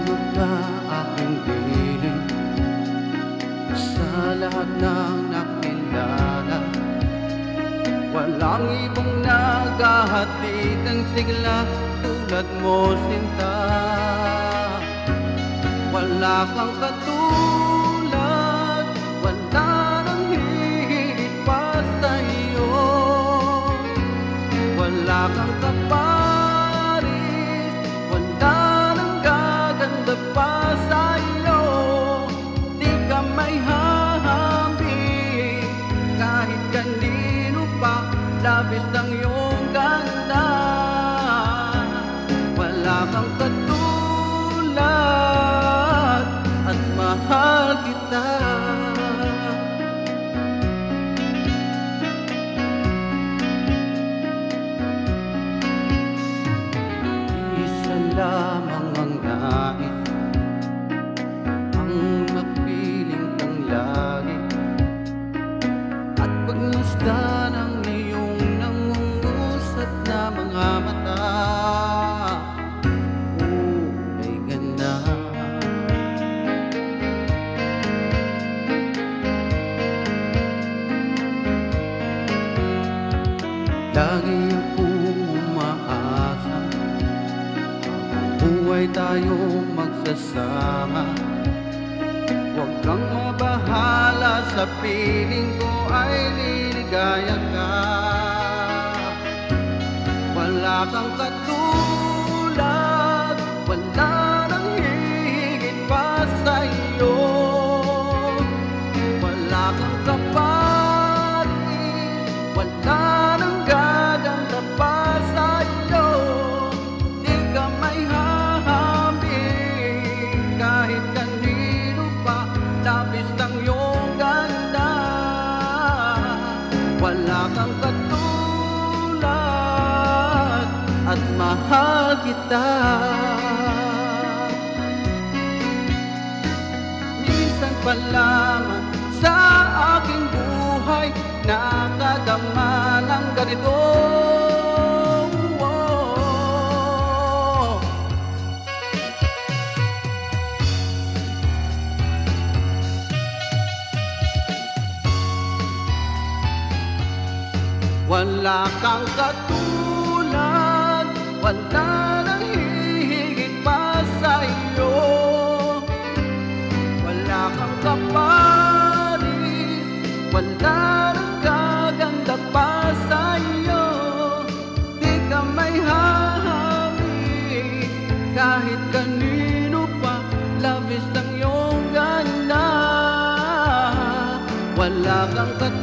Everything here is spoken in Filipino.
Tumawag ka aking dilim sa lahat ng nakilala. Walang ibang naghahatid ng sigla tulad mo, sinta. Wala kang katulad, wala nang hihigit pa sa'yo. Wala kang kaparis, wala nang gaganda pa sa'yo. Di ka may hahambing kahit kanino pa, labis ang iyong ganda. Wala kang katulad at mahal kita. Isa lamang ang nais, ang mapiling kang lagi, at pagmasdan ang iyong nangungusap na mga mata. Kulay ganda, lagi akong umaasa, habang buhay tayo magsasama. Huwag kang mabahala, sa piling ko ay liligaya ka. Wala kang katulad, wala nang hihigit pa sa'yo. Wala kang kaparis, wala nang gaganda pa sa'yo. Di ka may hahambing kahit kanino pa, labis ang iyong ganda. Wala kang katulad at mahal kita. Minsan pa lamang sa aking buhay nakadama ng ganito. Wala kang katulad, wala nang hihigit pa sa'yo. Wala kang kaparis, wala nang gaganda pa sa'yo. Di ka may hahambing kahit kanino pa, labis ang iyong ganda. Wala kang katulad